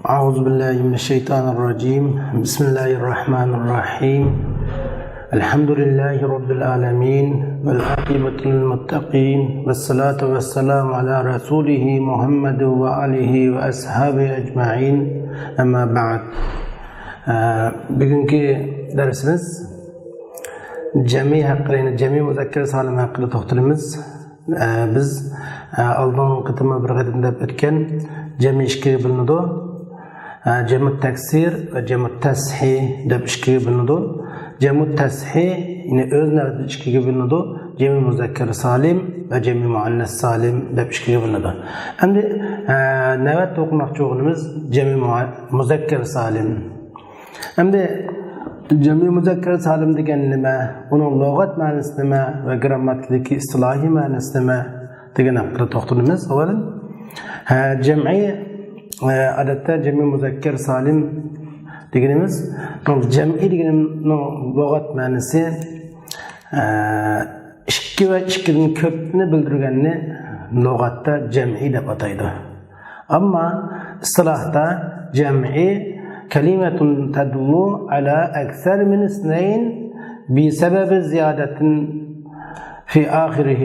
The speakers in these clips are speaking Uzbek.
أعوذ بالله من الشيطان الرجيم بسم الله الرحمن الرحيم الحمد لله رب العالمين والعاقبة للمتقين والصلاة والسلام على رسوله محمد وآله وأصحابه أجمعين أما بعد bugünkü dersimiz cemi hakkında, cemi muzakker salim hakkında toxtalamiz. Biz oldin qitimi bir qadamda o'tgan cemi ikkiga bo'linadi. Cemu taksir ve cemu tashih deb ikkiga bo'linadi. Cemu tashih yine o'z navbatida ikkiga bo'linadi. Cemi muzakker salim ve cemi muannas salim deb ikkiga bo'linadi. Endi navbatda o'qimoqchi bo'lganimiz cemi muzakker salim. Endi cemi muzakker salim degan nima, uning lug'at ma'nosi nima va grammatiki istilohiy ma'nosi nima degan haqida to'xtalamiz. Avval jam'i odatda cemi muzakker salim deganimiz, jam'i deganning lug'at ma'nosi ikki va ikkidan ko'pni bildirganni lug'atda jam'i deb ataydi. Ammo istilohda jam'i كلمة تدل على أكثر من اثنين بسبب زيادة في آخره.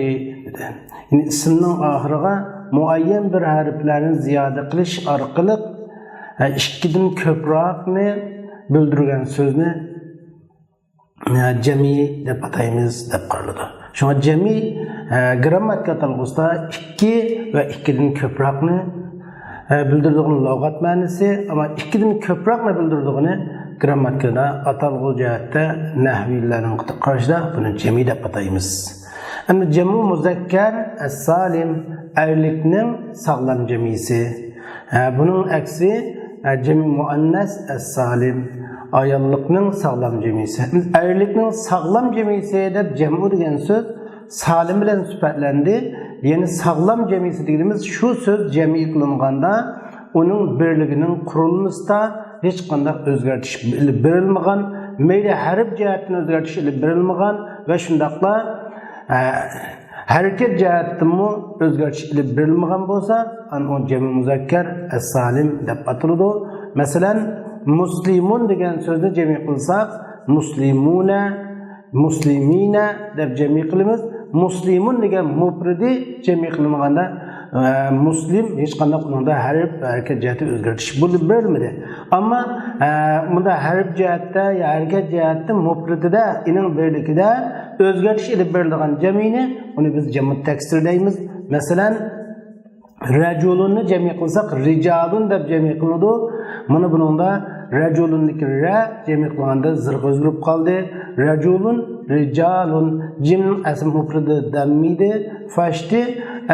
Yani isminin ahırına muayyen bir harflerin ziyade kılış arkalık ikkiden köprağını bildirgen sözünü cemi deb ataymiz deb qaraladi. Şuna cemi grammatik atalg'usida ikki va ikkidan ko'proqni bildirdiğini lug'at ma'nosi, ama ikkidan ko'proqni bildirdiğini grammatikada atalg'u jihatda nahviylarning qarashida buni jami deb ataymiz. Endi jamu muzakkar as-salim erlikning sog'lom jamisi. Buning aksi jamu muannas as-salim ayollikning sog'lom jamisi. Erlikning sog'lom jamisi deb jamu degan so'z salim bilan sifatlendi. Yani sağlam cemisi dediğimiz şu söz cemi kılınğanda onun birliginin kurulmasında hiç qanday özgartish berilmagan, meyli harf jihatdan özgartish berilmagan ve şundaqla hareket jihatdan özgartish berilmagan bolsa, o cemi muzakker as-salim deb ataladi. Masalan, muslimun degan so'zni cemi qilsak, muslimuna, muslimina deb cemi qilamiz. Muslimun degan mufridi cemi qilinmaganda muslim hech qanday qilganda harf harakat jihati o'zgartish bo'lib berilmadi. Ammo bunda harf jihatda ya harakat jihatda mufridida ining birligida o'zgartish ilib berilgan jamini uni biz jamu taksir deymiz. Masalan, rajulunni jami qilsak rijalun deb jami qilinadi. Mana buningda rajulunniki ra jami qilganda zirq o'zgarib qoldi. Rajulun rijalun jim asl mufridi dammidi fashti,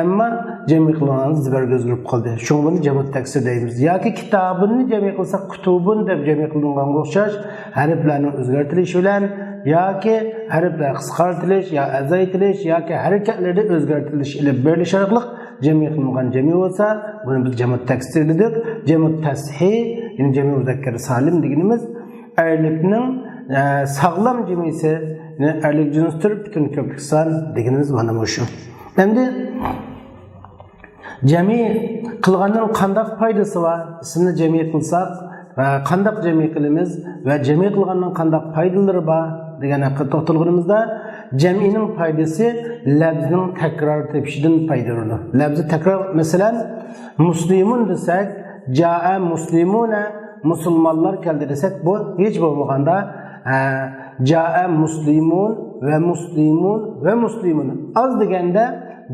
amma jami qilganda zirq o'zgarib qoldi. Shunga buni jamu taksir deymiz. Yoki kitobini jami qilsak kutubun deb jami qilingan o'xshash harflarning o'zgartirishi bilan yoki harflar qisqartirish yo azaytirish yoki harakatlarda o'zgartirish ilib berilish orqali cemi qilingan cemi bo'lsa, buni biz jamu taksir dedik. Jamu tashih, ya'ni cemi muzakker salim deganimiz erlikning sog'lom jamisi, ya'ni erlik jinsdir butun ko'plik son deganimiz mana bu shu. Endi cemi qilganning qanday foydasi bor? Ismni cemi qilsak, qanday cemi qilamiz va cemi qilganning qanday foydalari bor degan haqida to'xtalganimizda cemi'nin faydası labzning takror tepishidan foydalanadi. Labzi takror, masalan, muslimun desek, jaa muslimuna, musulmonlar keldi desek, bu hech bo'lmaganda jaa muslimun ve muslimun ve muslimun. Az deganda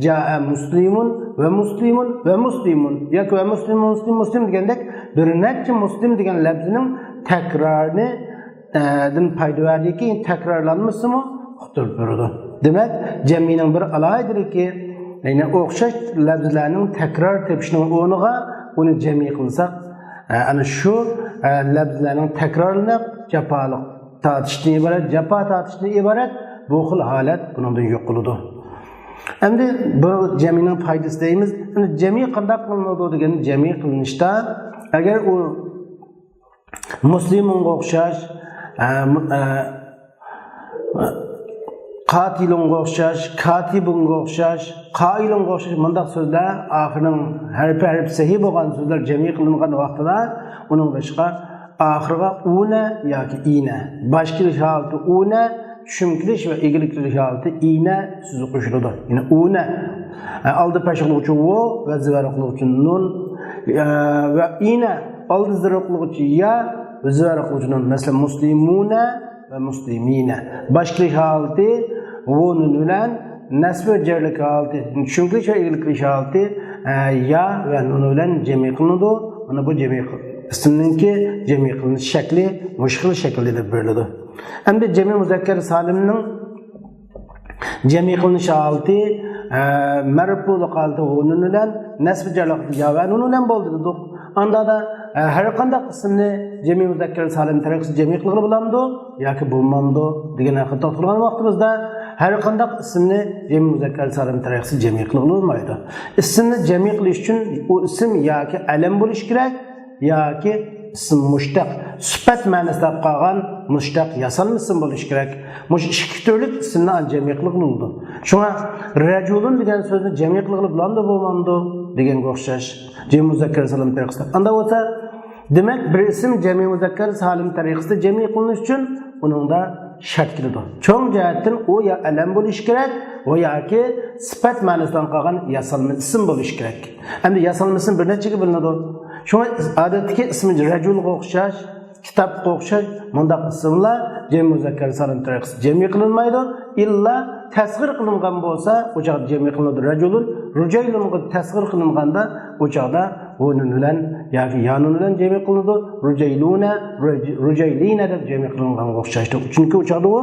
jaa muslimun ve muslimun ve muslimun yoki ve muslimun muslim degandek bir necha muslim degan labzining takrorni dan foyda berdiki, takrorlanmasimi qutulib. Demek ceminin bir alayıdır ki, yani o'xshash labzlarning takror tepishning o'rniga uni cemi qilsak, ana shu labzlarning takrorlanib jafolik tortishdan iborat, jafo tortishdan iborat bu xil holat bundan yo'q bo'ladi. Endi bu cemining foydasi deymiz. Endi cemi qanday qilinadi degan cemi qilinishda agar u muslimonga o'xshash qatilunga o'xshash, katibunga o'xshash, qailunga o'xshash bundaq so'zlar oxirining harfi sahih bo'lgan so'zlar jami qilingan vaqtida uning boshqa oxiriga una yoki ina, boshqilish holati una, tushumkilish va egiliklish holati ina so'zi qo'shiladi. Ya'ni una oldi pashqiluvchi vo va zivarqiluvchi nun va ina oldi zivarqiluvchi ya va zivarqiluvchi nun. Masalan, muslimuna ve muslimine. Başkılık halti onun bilen nasb ve cerlik halti. Çünkü şeylik halti ya ve onun bilen cemi kılındı. Ona bu cemi isimninki cemi kılınış şekli müşkil şekilde de böyledir. Hem de cemi muzakker saliminin cemi kılınış halti merfulu halti onun bilen nasb cerlik ya ve onun bilen boldu. Anda da her qanday qismni jami muzakkar salim taraqisi jami qilib bo'lamdi yoki bo'lmamdi degan haqida to'xtalgan vaqtimizda har qanday ismni jami muzakkar salim taraqisi jami qilib bo'lmaydi. Ismni jami qilish uchun u ism yoki alam bo'lish kerak yoki ism mushtaq, sifat ma'nosida qolgan mushtaq yasalma ism bo'lish kerak. Mush ikki turli ismni jami qilib bo'ldi. Shunga rajulun degan so'zni jami qilib bo'lmamdi deganga o'xshash. Cemi muzakkar salim tariqasida. Anda bo'lsa, demak bir ism cemi muzakkar salim tariqasida cemi qilinish uchun uningda shart keladi. Cho'ng jihatdan u ya alam bo'lish kerak va yoki sifat ma'nosidan qolgan yasalma ism bo'lish kerak. Endi yasalma ism bir nechaga bo'linadi. Shunga odatdagi ism rajulga o'xshash, kitobga o'xshash bundaq ismlar cemi muzakkar salim tariqasida cemi qilinmaydi. Illa tasg'ir qilingan bo'lsa, o'chaq jami qilinadi. Rajulun rujaylunga tasg'ir qilinganda o'chaqda o'nin bilan yoki yanun bilan jami qilinadi. Rujayluna, rujaylina deb jami qilinganga o'xshaydi. Chunki o'chaqda u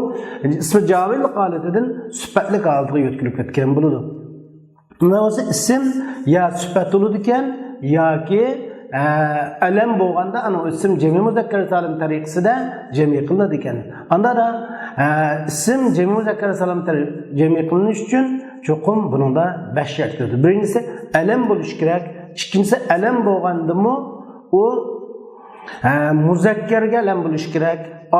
ismi javil holatidan sifatli holatiga yo'tkilib ketgan bo'ladi. Bunda bo'lsa ism ya sifat bo'ladi ekan yoki alam bo'lganda ana ism jami muzakkar salim tariqasida jami qilinadi ekan. Anda da ism jami muzakkar salim jami qilinish uchun cho'qim buningda 5 shart kiradi. Birinchisi alam bo'lish kerak, ikkinchisi alam bo'lgandimi u muzakkarga alam bo'lish kerak,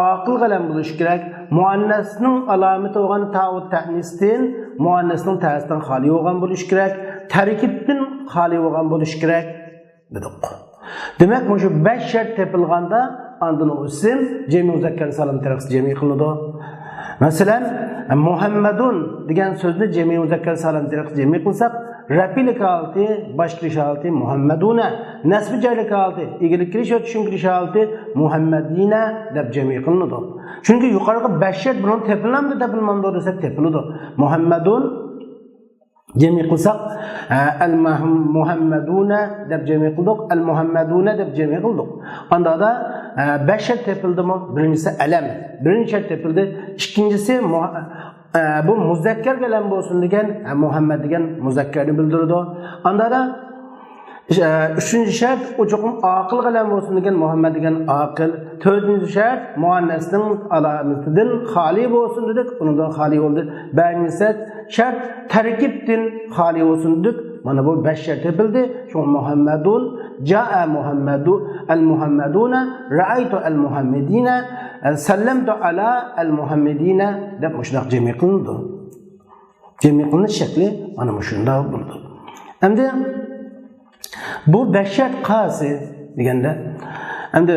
aqilga alam bo'lish kerak, muannasning alomati bo'lgan ta'ud ta'nisdan muannasning ta'sidan xoli bo'lgan bo'lish kerak, tarkibdan xoli bo'lgan bo'lish kerak dedik. Demak, bu 5 shart tepilganda andın o isim cemi muzakkar salim tariqasida jami qilinadi. Masalan, Muhammadun degan so'zni jami muzakkar salim tariqasida jami qilsak, rafilik holati, boshqilish holati Muhammaduna, nasb jarlik holati, egilik kirish va tushumkirish holati Muhammadina deb jami qilinadi. Chunki yuqoriga 5 shart bilan tepilmamdi, tepilmamdi desak tepiladi. Muhammadun jami qilsak al-muhammaduna deb jami qildik, al-muhammaduna deb jami qildik. Anda da 5 shart tepildimi? Birinchisi alam, birinchi shart tepildi. Ikkinchisi bu muzakkar alam bo'lsin degan Muhammad degan muzakkarni bildiradi. Anda da üçüncü şart ucuqum aqil alam bo'lsin degan Muhammad degan aqil. To'rtinchi shart muannasning alomatidan xoli bo'lsin dedik, undan xoli bo'ldi. Birinchisi şart tarkibdan xoli bo'lsin dedik. Mana bu 5 shart tepildi. Shu Muhammadun, jaa Muhammadu, al-muhammaduna, ra'aytu al-muhammedina, sallamtu ala al-muhammedina deb shunday jami qilindi. Jami qilinish shakli mana shunday bo'ldi. Endi bu 5 shart qasi deganda endi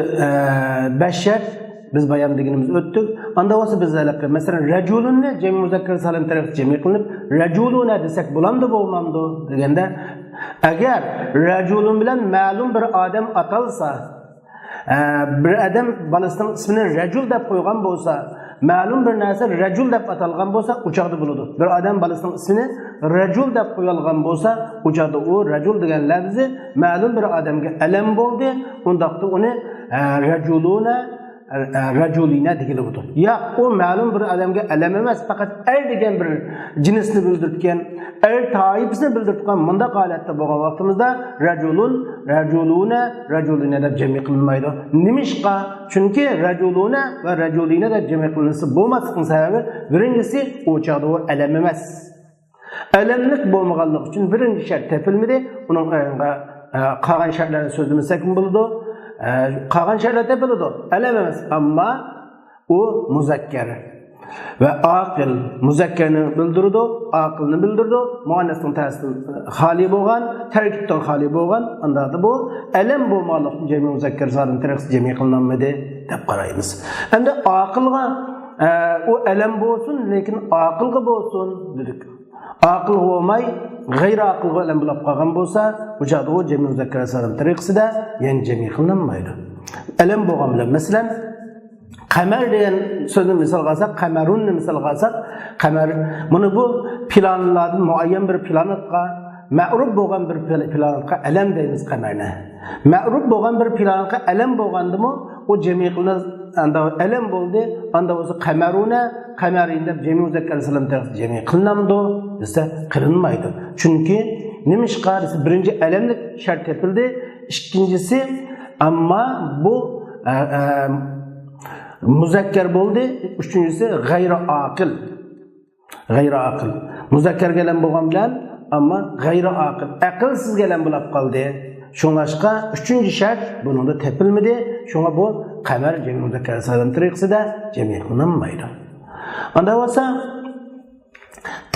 5 shart biz bayon deganimiz o'tdik. Anda bo'lsa biz masalan rajulunni jami muzakkar salim tarafida jami qilinib rajuluna desak bo'lamdi bo'lmamdi deganda agar rajulun bilan ma'lum bir odam atalsa, bir odam balasining ismini rajul deb qo'ygan bo'lsa, ma'lum bir narsa rajul deb atalgan bo'lsa, uchoqda bo'ladi. Bir odam balasining ismini rajul deb qo'yilgan bo'lsa, uchoqda u rajul degan lafzi ma'lum bir odamga alam bo'ldi. Undaqda uni rajuluna rajulina deyiladi. Ya o ma'lum bir odamga alam emas, faqat degan bir jinsni bildirgan, toifasini bildirgan bunda holatda bo'lgan vaqtimizda rajulun, rajuluna, rajulina deb jami qilinmaydi. Nimishqa? Chunki rajuluna va rajulina deb jami qilinsa bo'lmasligining sababi birinchisi u chaqda u alam emas. Alamlik bo'lmaganligi uchun birinchi shart tepilmadi. Uning qolgan shartlarni so'zlamasak bo'ladi. Qolgan shartlar tepiladi. Alam emas, ammo u muzakkar. ve aqil muzakkerni bildirdi, aqilni bildirdi, muannasning ta'siridan xoli bo'lgan, tarkibdan xoli bo'lgan, unda bu alam bo'lmoqlik jami muzakker salim tarqis jami qilinmadi deb qaraymiz. Endi aqilga o alam bo'lsin, lekin aqilga bo'lsin dedik. Aqil olmay, g'ayri aqilga alam bo'lib qolgan bo'lsa, bu joyda o jami muzakker salim tarqisida yana jami qilinmaydi. Alam bo'lgan bilan masalan Qamar degan so'zni misol qilsak, qamarunni misol qilsak, qamar buni bu planlardan muayyan bir planetga, ma'ruf bo'lgan bir planetga alam deymiz qamarni. Ma'ruf bo'lgan bir planetga alam bo'lgandimi, o jami qilinadi, anda alam bo'ldi, anda o'zi qamaruna, qamarin deb jami muzakkar salam taraf jami qilinamdi, desa qilinmaydi. Chunki nima ishqa birinchi alamlik shart topildi, ikkinchisi amma bu muzakker bo'ldi, uchinchisi g'ayri aqil. G'ayri aqil. Muzakker bilan bo'lgan bilan, ammo g'ayri aqil. Aqlsiz bilan bo'lib qoldi. Shunlashqa uchinchi shart buningda tepilmadi. Shunga bu qamar jami muzakker salam tariqasida jami qilinmaydi. Unda bo'lsa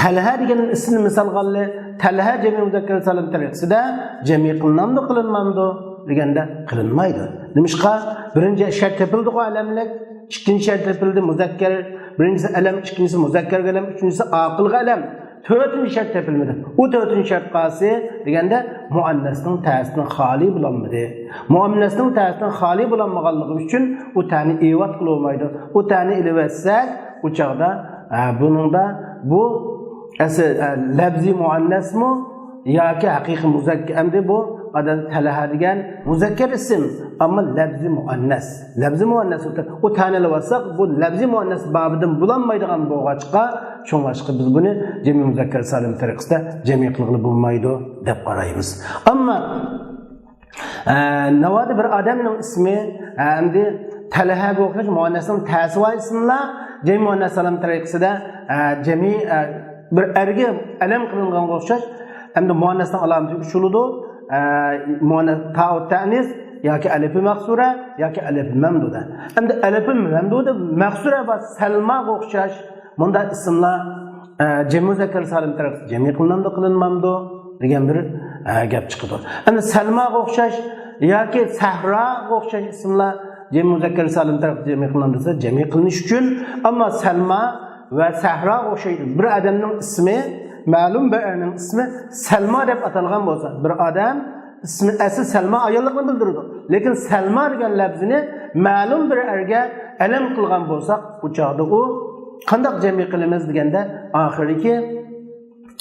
Talha degan ismni misol qildi. Talha jami muzakker salam tariqasida jami qilinamdi, qilinmamdi deganda qilinmaydi. Nimishqa birinchi shart tepildi-ku alamlik, ikkinchi shart tepildi muzakker, birinchisi alam, ikkinchisi muzakker alam, uchinchisi aqil alam. To'rtinchi shart tepilmadi. U to'rtinchi shart qasi deganda muannasning ta'siridan xoli bo'lanmadi. Muannasning ta'siridan xoli bo'lanmaganligi uchun u ta'ni evat qilolmaydi. U ta'ni ilvatsak, u chaqda buningda bu asl labzi muannasmi yoki haqiqiy muzakker endi bu adan talaha degan muzakker ism, ammo labzi muannas. Labzi muannas o ta'nilab olsak, bu labzi muannas babidan bulanmaydigan bo'lg'achqa, shunlashqa biz buni jami muzakker salim tariqasida jami qilib bo'lmaydi deb qaraymiz. Ammo navodi bir odamning ismi endi talaha o'xshash muannasning ta'siri ismlar jami muannas salim tariqasida jami bir erga alam qilingan o'xshash endi muannasning alomati uchuludu muannas ta'u ta'nis yoki alifi maqsura yoki alifi mamduda. Endi alifi mamduda maqsura va salma o'xshash bunda ismlar jami muzakker salim tarafida jami qilinamdi, qilinmamdi degan bir gap chiqdi. Endi salma o'xshash yoki sahra o'xshash ismlar jami muzakker salim tarafida jami qilinamdi desa jami qilinish uchun, ammo salma va sahra o'xshaydi. Bir odamning ismi ma'lum bir erning ismi Salma deb atalgan bo'lsa, bir odam ismi asl Salma ayollikni bildiradi. Lekin Salma degan lafzini ma'lum bir erga alam qilgan bo'lsak, bu chog'da u qanday jami qilamiz deganda oxirgi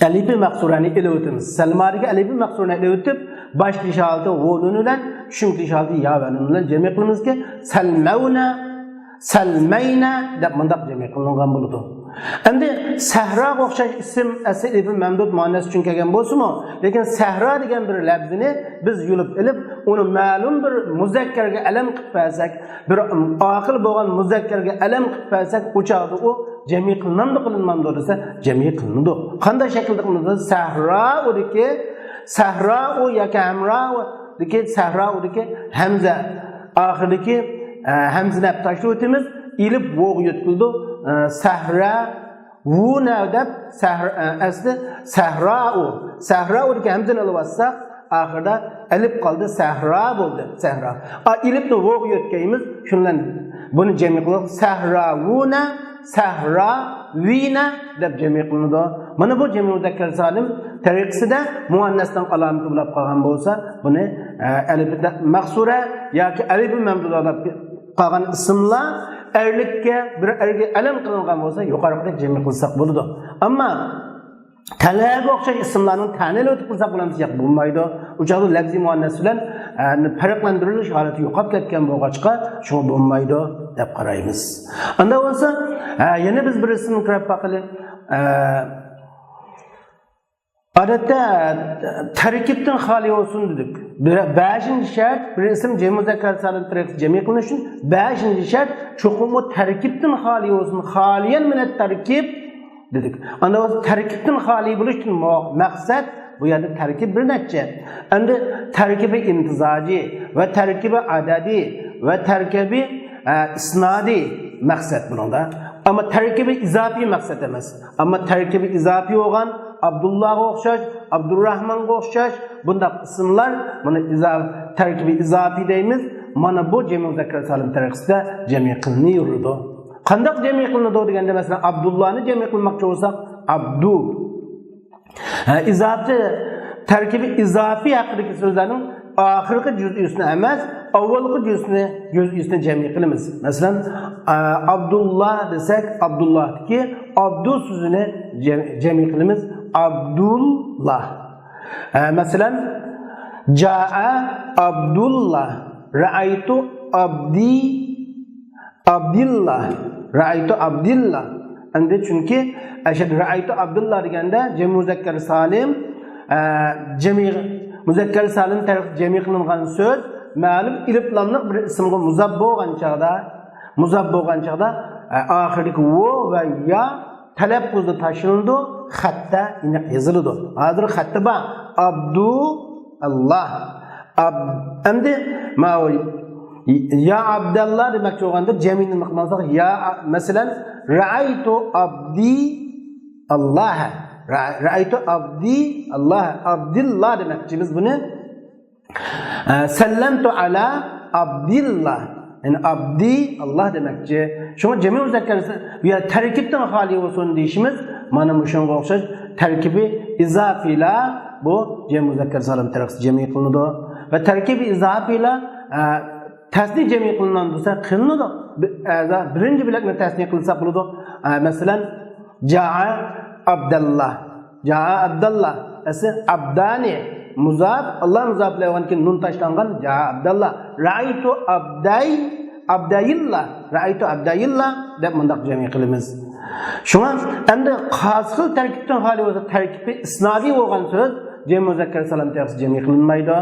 alifi maqsurani ilib o'tamiz. Salmariga alifi maqsurani ilib o'tib, boshlish holda o'lun bilan, shunglish holda yavanun bilan jami qilamizki, salmauna, salmayna deb mundaq jami qilingan bo'ladi. Endi sahra o'xshash ism asl ibn mamdud muannas uchun kelgan bo'lsa-mu, lekin sahra degan bir lafzini biz yulib ilib, uni ma'lum bir muzakkarga alam qilib bersak, bir aqil bo'lgan muzakkarga alam qilib bersak, u chog'da u jami qilinamdi, qilinmamdi desa, jami qilinadi. Qanday shaklda qilinadi? Sahra o'diki, sahra o yoki hamra o'diki, sahra o'diki hamza oxirdagi hamzani tashlab o'tamiz, ilib vo'g yetkildi. Sahra vuna deb asli sahra'u. Sahra'u degan hamzani olib olsak, oxirida alif qoldi, sahra bo'ldi. Sahra. Ilibni vo'g yetkaymiz, shundan buni jami qilib sahrawuna, sahrawina deb jami qilinadi. Mana bu jami muzakkar salim tariqasida muannasdan alomati bo'lib qolgan bo'lsa, buni alifda maqsura yoki alif mamduda deb qolgan ismlar erlikka bir erga alam qilingan bo'lsa, yuqorida jami qilsak bo'ladi. Ammo talaga o'xshash ismlarning ta'nil o'tib qilsak bo'lmaydi. Uchoqda lafzi muannas bilan farqlantirilish holati yo'qolib ketgan bo'lg'achqa, shu bo'lmaydi deb qaraymiz. Unda bo'lsa, yana biz bir ismni kirib baqili odatda tarkibdan xoli bo'lsin dedik. 5-shart bir ism jami muzakkar salim tariqasida jami qilinish uchun 5-shart cho'qim o tarkibdan xoli bo'lsin. Xoliyan min at-tarkib dedik. Unda o'z tarkibdan xoli bo'lish uchun maqsad bu yerda tarkib bir necha. Endi tarkibi intizoji va tarkibi adadi va tarkibi isnodi maqsad buningda. Ama terkibi izafi maqsad emas. Ama terkibi izafi olgan Abdullah'a o'xshash, Abdurrahmonga o'xshash bundaq ismlar buni terkibi izafi deymiz. Mana bu cemi muzakkar salim taraqqisida jami qilinib yuradi. Qandoq jami qilinadi deganda masalan Abdullahni jami qilmoqchi bo'lsak Abdu. İzafi terkibi izafi haqidagi so'zlarning oxirgi juz'isini emas, avvalgi juz'isini jami qilamiz. Masalan, Abdullah desak, Abdullahdagi Abdu so'zini jami qilamiz. Abdullah. Masalan, Jaa Abdullah, Ra'aytu Abdillah, Ra'aytu Abdillah. Endi chunki ashad Ra'aytu Abdullah deganda jami muzakkar salim jami muzakkar salim taraf jami qilingan so'z ma'lum ilif lamliq bir ismga muzab bo'lgan chaqda oxirgi vo va ya talaffuzda tashilindi, xatda aniq yoziladi. Hozir xatda bor Abdullah. Endi ya Abdullah demoqchi bo'lganda jamini miqdorda ya masalan Ra'aytu abdi Allah. Ra'aytu abdi Allah. Abdillah demoqchi biz buni. Sallamtu ala Abdillah. Yani abdi Allah demoqchi. Shunga jami muzakkar ya tarkibdan xoli bo'lsin deyishimiz. Mana bu shunga o'xshash tarkibi izafila bu jami muzakkar salim taraqqisi jami qilinadi. Va tarkibi izafila tasniy jami qilinadi desa qilinadi. Birinci bilakni tasniy qilsak bo'ladi. Masalan, Jaa Abdullah. Jaa Abdullah. Esi Abdani. Muzab, Allah muzab bilan keyin nun tashlangan Jaa Abdullah. Ra'aytu Abdayillah. Ra'aytu Abdayillah deb mundaq jami qilamiz. Shunga endi qasqil tarkibdan xoli bo'lsa, tarkibi isnodiy bo'lgan so'z jami muzakkar salim taraqqisi jami qilinmaydi.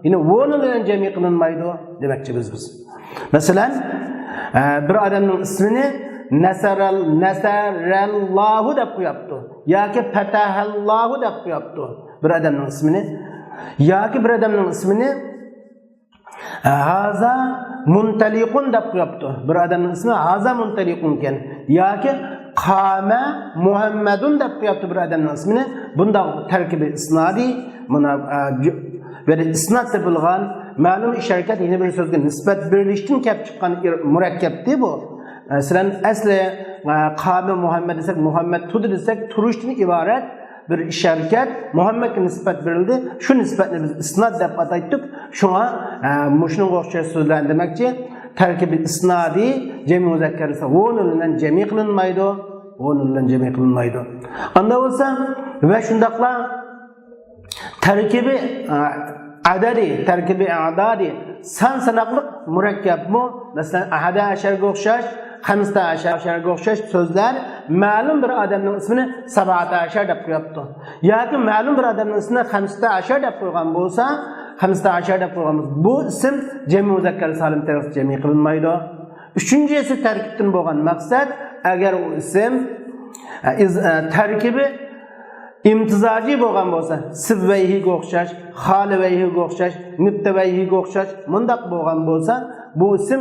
Yine vonu bilan jami qilinmaydi demoqchi biz. Masalan, bir adamning ismini Nasarallahu deb qo'yapti yoki Fatahallahu deb qo'yapti. Bir adamning ismini yoki bir adamning ismini Haza Muntaliqun deb qo'yapti. Bir adamning ismi Haza Muntaliqun ekan yoki Qama Muhammadun deb qo'yapti bir adamning ismini. Bunda tarkibi isnodi buna ve isnat yapılgan ma'lum ish harakat yeni bir so'zga nisbat berilishdan kelib chiqqan murakkabdi bu. Masalan, asli Qami Muhammad desak, Muhammad tudi desak, turishdan iborat bir ish harakat Muhammadga nisbat berildi. Shu nisbatni biz isnat deb ataydik. Shunga mushunga o'xshash so'zlar demakchi, tarkibi isnodi jami muzakkar esa vonu bilan jami qilinmaydi. Vonu bilan jami qilinmaydi. Anda bo'lsa va shundaqla terkibi adadi, terkibi adadi san sanaqliq murakkab mu? Masalan, ahada asharga o'xshash, 15 asharga o'xshash so'zlar ma'lum bir odamning ismini 17 deb qo'yapti. Yoki ma'lum bir odamning ismini 15 deb qo'ygan bo'lsa, 15 deb qo'yganmiz. Bu ism jami muzakkar salim taraqqisi jami qilinmaydi. Uchinchisi tarkibdan bo'lgan maqsad agar u ism tarkibi imtizoji bo'lgan bo'lsa, sivvayhiga o'xshash, xolivayhiga o'xshash, nittavayhiga o'xshash, mundaq bo'lgan bo'lsa, bu ism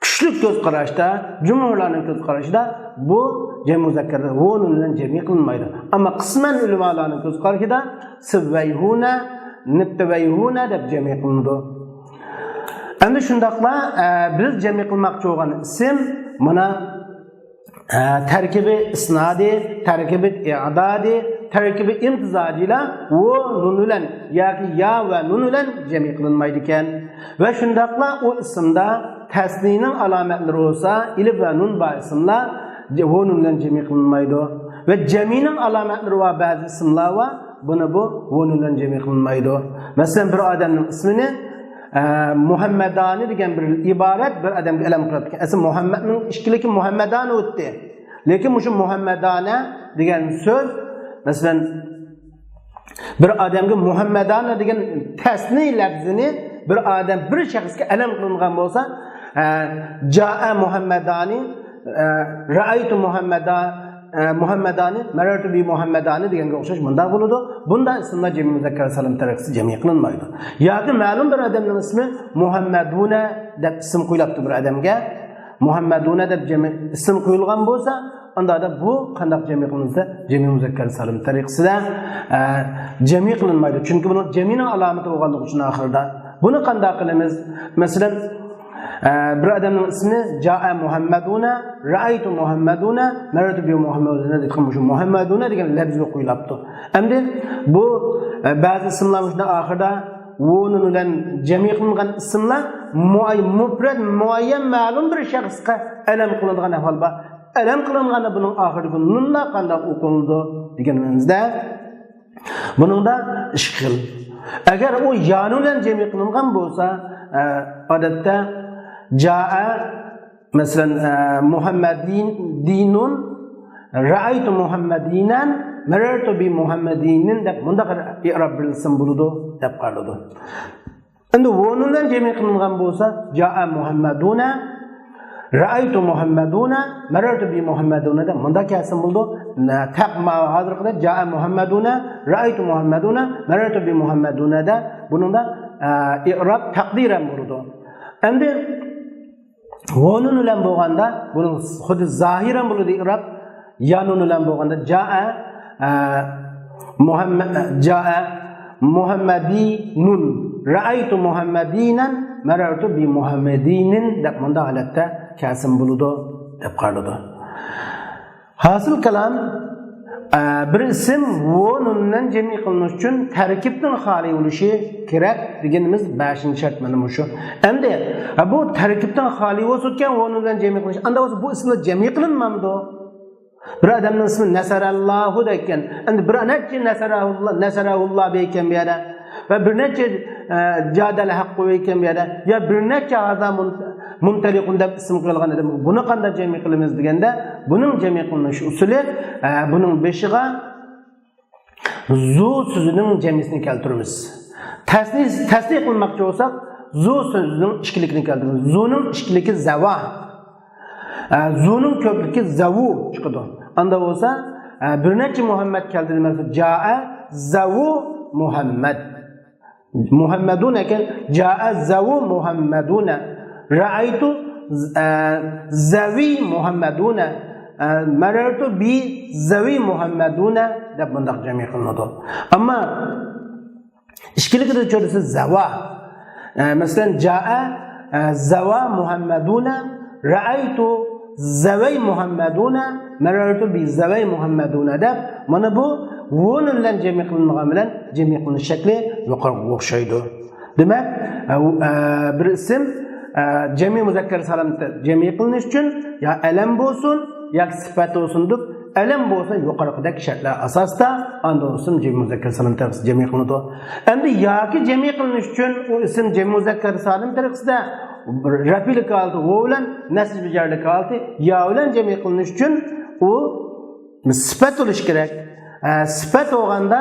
kuchli ko'z qarashda, jumhurlarning ko'z qarashida bu jami muzakkarda vonu bilan jami qilinmaydi. Ammo qisman ulamolarning ko'z qarashida sivvayhuna, nittavayhuna deb jami qilinadi. Endi shundaqla biz jami qilmoqchi bo'lgan ism mana terkibi isnadi, terkibi i'dadi, terkibi imtizadiyle o nunulen yoki ya ve nunulen jami qilinmaydi ekan. Ve shundaqla o ismda tasniyning alomatlari bo'lsa, ilif ve nun ba ismlar o nunulen jami qilinmaydi. Ve jamining alomatlari va ba'zi ismlar va buni bu o nunulen jami qilinmaydi. Masalan, bir odamning ismini Muhammadani degan bir iborat bir odamga ilm qiladi. Asl Muhammadning ishkiligi Muhammadani o'tdi. Lekin shu Muhammadana degan so'z masalan bir odamga Muhammadana degan tasniy lafzini bir odam bir shaxsga ilm qilingan bo'lsa, jaa Muhammadani, ra'aytu Muhammadani, marartu bi Muhammadani deganga o'xshash bunda bo'ladi. Bunda ismlar jami muzakkar salim taraqqisi jami qilinmaydi. Yoki ma'lum bir odamning ismi Muhammaduna deb ism qo'yilibdi bir odamga. Muhammaduna deb ism qo'yilgan bo'lsa, unda da bu qanday jami qilinsa, jami muzakkar salim tariqasida jami qilinmaydi. Chunki buni jamining alomati bo'lganligi uchun oxirida buni qanday qilamiz? Masalan, bir odamning ismi Ja'a Muhammaduna, Ra'aytu Muhammaduna, Marartu bi Muhammaduna degan shu Muhammaduna degan lafzga qo'yilibdi. Endi bu ba'zi ismlar shunda oxirida vunun bilan jami qilingan ismlar mufrad muayyan ma'lum bir shaxsga alam qilinadigan ahvol bor. Alam qilinganda buning oxirgi nunla qanday o'qildi deganimizda buningda ishqil. Agar u yanu bilan jami qilingan bo'lsa, odatda Ja'a masalan Muhammadin dinun, Ra'aytu Muhammadinan, Marartu bi Muhammadinin deb bunda i'rob bilinsin bo'ladi deb qaraladi. Endi vunun bilan jami qilingan bo'lsa, Ja'a Muhammaduna, Ra'aytu Muhammaduna, Marartu bi Muhammaduna da bunda kelsin bo'ldi. Taqma hozir qilib Ja'a Muhammaduna, Ra'aytu Muhammaduna, Marartu bi Muhammaduna da buningda i'rob taqdiran bo'ladi. Endi vunun bilan bo'lganda buning xuddi zohiran bo'ladi i'rob. Yanun bilan bo'lganda Ja'a Muhammadinun, Ra'aytu Muhammadinan, Marartu bi Muhammadinin deb bunda holatda kelsin bo'ladi deb qaraladi. Hasil kalam bir ism vunundan jami qilinish uchun tarkibdan xoli bo'lishi kerak deganimiz 5-shart mana shu. Endi bu tarkibdan xoli bo'lsa-kan vunundan jami qilish, anda o'zi bu ismni jami qilinmamdi. Bir adamning ismi Nasarallohu ekan. Endi bir necha Nasarahulloh ekan bu yerda va bir necha Jadal haqqu ekan bu yerda ya bir necha azam mumtaliqun deb ism qo'yilgan edi. Buni qanday jami qilamiz deganda, buning jami qilinish usuli buning beshiga zu so'zining jamisini keltiramiz. Tasdiq qilmoqchi bo'lsak, zu so'zining ishkilikini keltiramiz. Zuning ishkiligi zava. Zuning ko'pligi zavu chiqadi. Anda bo'lsa, bir necha Muhammad keldi demakdir. Ja'a zavu Muhammad. Muhammadun ekan Ja'a zavu Muhammaduna. Ra'aytu zawi Muhammaduna. Marartu bi zawi Muhammaduna deb bunday jami qilinadi. Ammo ishkilikda ko'rsa zava. Masalan Ja'a zawa Muhammaduna, Ra'aytu zavay Muhammaduna, Marartu bi zavay Muhammaduna deb mana bu vun bilan jami qilingan bilan jami qilinish shakli yuqoriga o'xshaydi. Demak, bir ism jami muzakkar salamda jami qilinish uchun ya alam bo'lsin, ya sifat bo'lsin deb alam bo'lsa yuqoridagi shartlar asosida anda ism jami muzakkar salam tariqasida jami qilinadi. Endi yoki jami qilinish uchun u ism jami muzakkar salam tariqasida rafil kaldı, o bilan nasib jarli kaldı, ya bilan jami qilinish uchun u sifat bo'lish kerak. Sifat bo'lganda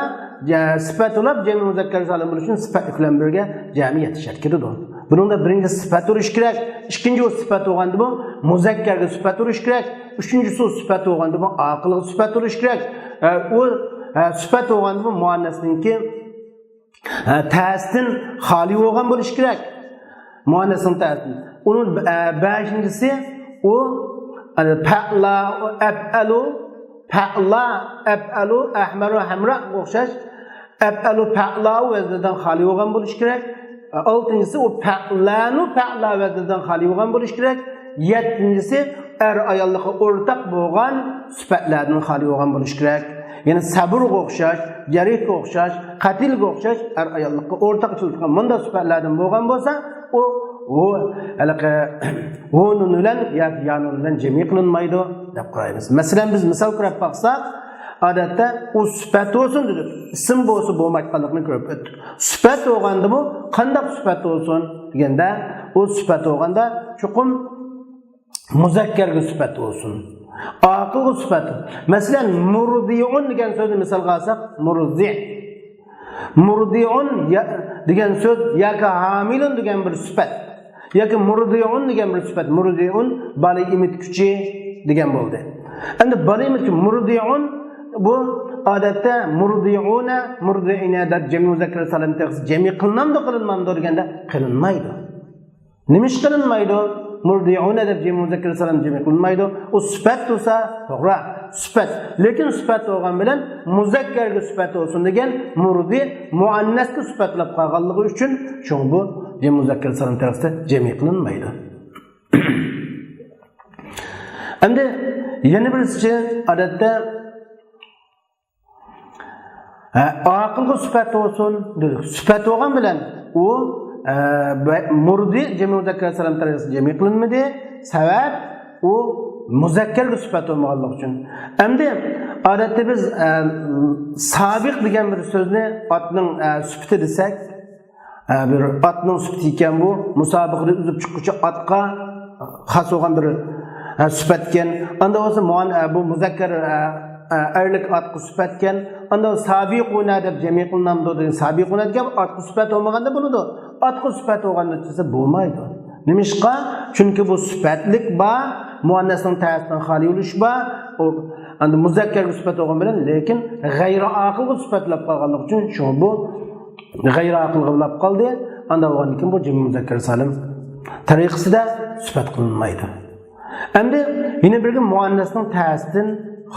sifat olib jami muzakkar salim bo'lish uchun sifat bilan birga jamiyat shart keladi. Buningda birinchi sifat bo'lish kerak, ikkinchi sifat bo'lganda bu muzakkarga sifat bo'lish kerak, uchinchisi sifat bo'lganda bu aqlga sifat bo'lish kerak. O sifat bo'lganda bu muannasningki ta'sdan xoli bo'lgan bo'lish kerak. Muannasning ta'sdan. Uning 5-incisi o fa'la af'alu fa'la af'alu ahmaru hamra o'xshash af'alu fa'la vaznidan xoli bo'lgan bo'lish kerak. 6-incisi o fa'lanu fa'la vaznidan xoli bo'lgan bo'lish kerak. 7-incisi er ayollikqa o'rtaq bo'lgan sifatlardan xoli bo'lgan bo'lish kerak. Yani sabrga o'xshash, jarihga o'xshash, qatilga o'xshash er ayollikqa o'rtaqchilik bunda sifatlardan bo'lgan bo'lsa, o alaqa onun bilan yanun bilan jami qilinmaydi deb qaraymiz. Masalan biz misol ko'rib baxsak, odatda u sifat bo'lsin dedi. Ism bo'lsa bo'lmayotganligini ko'rib o'tdik. Sifat bo'lganda bu qanday sifat bo'lsin deganda, u sifat bo'lganda chuqum muzakkarga sifat bo'lsin. Aqilga sifat. Masalan murdiun degan so'zni misolga olsak, murdiun degan so'z yoki hamilun degan bir sifat. Yoki murdiun degan bir sifat. Murdiun bali emitkuchi degan bo'ldi. Endi bali emitkuchi murdiun bu odatda murdiuna, murdiina deb jami muzakkar salim taqsis jami qilinamdi qilinmamdi deganda qilinmaydi. Nima ish qilinmaydi? murdi'una deb cemi muzakker salim cemi qilmaydi. O sifat bo'lsa, to'g'ri, sifat. Lekin sifat bo'lgan bilan muzakkarga sifat olsun degan murdi muannasga sifatlab qolganligi uchun shu bu cemi muzakker salim tarafida cemi qilinmaydi. Endi yana birisi odatda aqlga sifat olsun dedik. Sifat olgan bilan u murdi cemi muzakker salim tarafida cemi qilinmadi. Sabab u muzakkarga sifat olmaganligi uchun. Endi odatda biz sabiq degan bir so'zni otning sifati desak, bir otning sifati ekan bu musobaqa uzib chiquvchi otga xos bo'lgan bir sifatken. Anda olsa bu muzakkar erlik otga sifatken. Anda sabiquna deb cemi qilinamdi degan sabiquna degan otga sifat olmaganda bo'ladi. Otga sifat olganda desa bo'lmaydi. Nimishqa? Chunki bu sifatlik ba muannasning ta'sidan xoli bo'lish ba anda muzakkarga sifat olgan bilan lekin g'ayri aqlga sifatlab qolganligi uchun shu bu g'ayri aqlga bo'lib qoldi. Anda bo'lgandan keyin bu cemi muzakkar salim tariqasida sifat qilinmaydi. Endi yana birga muannasning ta'sidan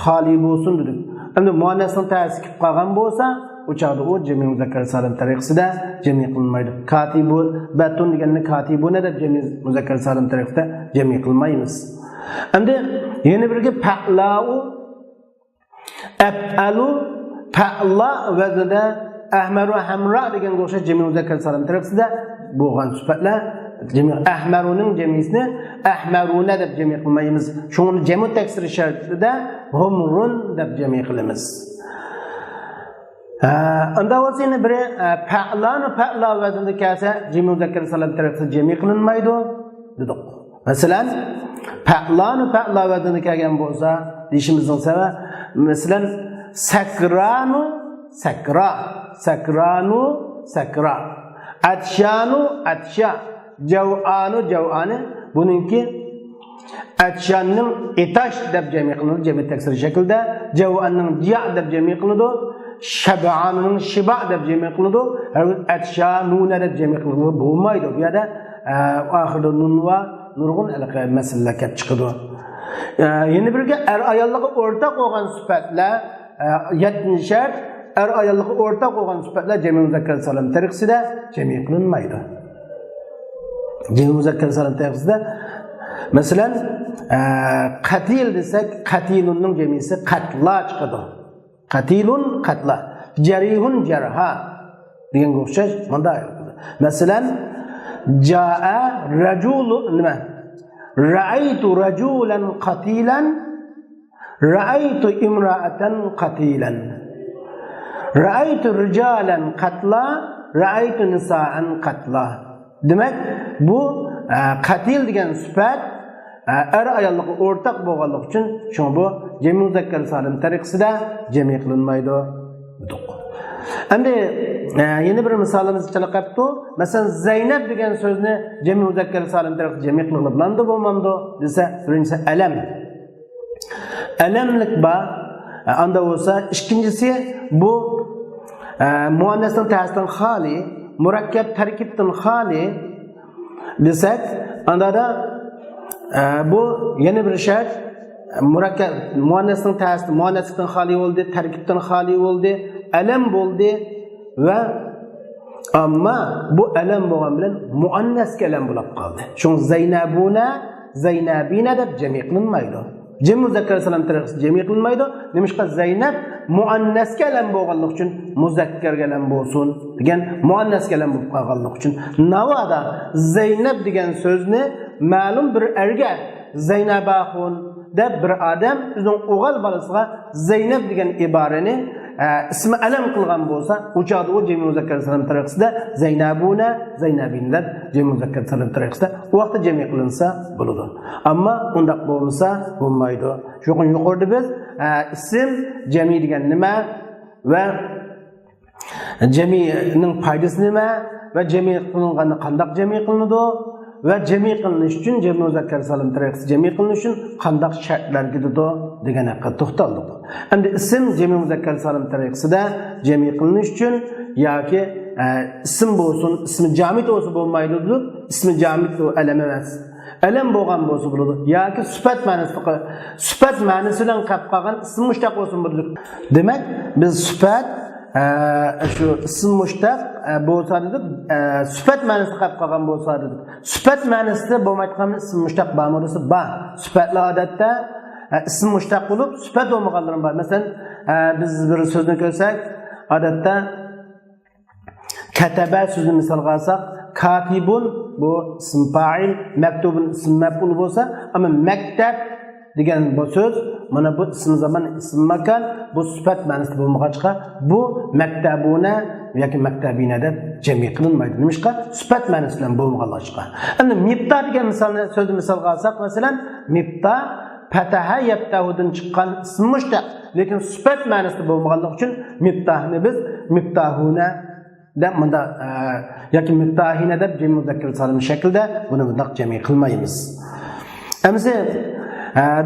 xoli bo'lsin dedik. Endi muannasning ta'sisi kelib qolgan bo'lsa, o chaqda o cemi muzakkar salim tariqasida cemi qilinmaydi. Katibu batun deganni katibuna deb cemi muzakkar salim tariqasida cemi qilmaymiz. Endi yana birga fa'lau af'alu fa'la vaznida ahmaru hamra degan o'xshash cemi muzakkar salim tariqasida bo'lgan sifatlar cemi ahmaruning cemisini ahmaruna deb cemi qilmaymiz. Shuni cemi taksiri shartida humrun deb cemi qilamiz. Anda o'zini bir fa'la vaznida kelsa cemi muzakkar salim tarafida cemi qilinmaydi dedik. Masalan, fa'la vaznida kelgan bo'lsa, deyishimizning sababi masalan sakranu sakra, sakranu sakra, atshanu atsha, jav'anu jav'ani buningki atshanning etash deb cemi qilinadi, cemi taksir shaklda, jav'anning ja' deb cemi qilinadi. Shab'anning shiba deb cemi qiladi. Atshanuna deb cemi qiladi. Bo'lmaydi. Bu yerda oxirida nun va nurg'un masalalar kelib chiqadi. Yana birga ayollarga o'rtaq bo'lgan sifatlar 7 shart ayollarga o'rtaq bo'lgan sifatlar cemi muzakkar salim tariqasida cemi qilinmaydi. Cemi muzakkar salim tariqasida masalan qatil desak, qatilunning cemisi qatla chiqadi. Qatilun qatla, jarihun jarha degan o'xshash bunday. Masalan, jaa rajulun nima? Ra'aytu rajulan qatilan, ra'aytu imra'atan qatilan. Ra'aytu rijalan qatla, ra'aytu nisa'an qatla. Demak, bu qatil degan sifat ayollarga o'rtaq bo'lganligi uchun shu bu cemi muzakkar salim tariqasida cemi qilinmaydi dedik. Endi yana bir misolimiz chiqibdi. Masalan, Zaynab degan so'zni cemi muzakkar salim tariqasida cemi qilinadi bo'lmamdi desa, birinchisi alam. Alamlik ba anda bo'lsa, ikkinchisi bu muannasning ta'sidan xoli, murakkab tarkibdan xoli desak, anda da bu yana bir shart murakkab muannasning ta'sisi muannasdan xoli bo'ldi, tarkibdan xoli bo'ldi, alam bo'ldi va amma bu alam bo'lgan bilan muannas kalam bo'lib qoldi. Shu Zaynabuna, Zaynabina deb cemi qilinmaydi. Cemi muzakkar salim tariqasida cemi qilinmaydi. Nimishqa Zaynab muannas kalam bo'lganligi uchun muzakkar kalam bo'lsin degan muannas kalam bo'lib qolganligi uchun navoda Zaynab degan so'zni ma'lum bir erga Zaynabaxun deb bir odam o'zining o'g'il bolasiga Zaynab degan iborani ismi alam qilgan bo'lsa, o'chadi u cemi muzakkar salim tariqasida Zaynabuna, Zaynabin deb cemi muzakkar salim tariqasida u vaqtda cemi qilinsa bo'ladi. Ammo undaq bo'lmasa bo'lmaydi. Shuning yuqorida biz ism cemi degan nima va cemining foydasi nima va cemi qilinganida qanday cemi qilinadi va cemi qilinish uchun cemi muzakkar salim tariqasida cemi qilinish uchun qanday shartlar gididi degan haqqa to'xtaldik. Endi ism cemi muzakkar salim tariqasida cemi qilinish uchun yoki ism bo'lsin, ismi jamid bo'lsa bo'lmaydi. Ismi jamid o alam emas. alam bo'lgan bo'lsa bo'ladi yoki sifat ma'nosi bilan qolib qolgan ism mushtaq bo'lsin bo'ladi. Demak, biz sifat shu ism mushtaq bo'lsa dedik, sifat ma'nosi qolib qolgan bo'lsa dedik. Sifat ma'nosida bo'lmayotgan ism mushtaq bormasa bor. Sifatlar odatda ism mushtaq bo'lib, sifat bo'lmaganlari bor. Masalan, biz bir so'zni ko'rsak, odatda kataba so'zini misolga olsak, katibun bu ism fa'il, maktubun ism maf'ul bo'lsa, ammo maktab degan bu so'z mana bu ism zaman ism makan bu sifat ma'nosida bo'lmag'achqa bu maktabuna yoki maktabina deb jami qilinmaydi. Nimishqa? Sifat ma'nosi bilan bo'lmaganlashqa. Endi mibta degan so'zni misolga olsak, masalan, mibta fataha yabtahudan chiqqan ism mushtaq, lekin sifat ma'nosida bo'lmaganligi uchun mibtahni biz mibtahuna deb bunda yoki mibtahina deb jami muzakkar salim shaklda buni bundaq jami qilmaymiz. Endi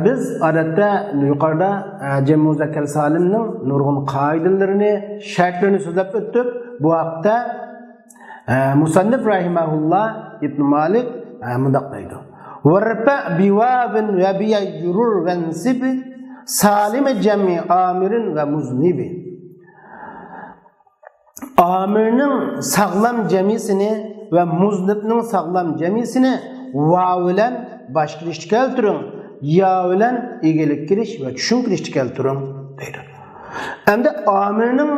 biz odatda yuqorida jami muzakkar salimning nurg'un qoidalarini, shartlarini so'zlab o'tdik. Bu haqda musannif rahimahulloh Ibn Malik bundaq deydi: "Warfa biwabin va biyajrur va nasib salim jami amirin va muznibi." Amirning sağlam jamisini ve muznibning sağlam jamisini vav bilan boshqarishga keltiring, ya bilan egelik kirish va tushuntirishga keltiring deydi. Endi amirning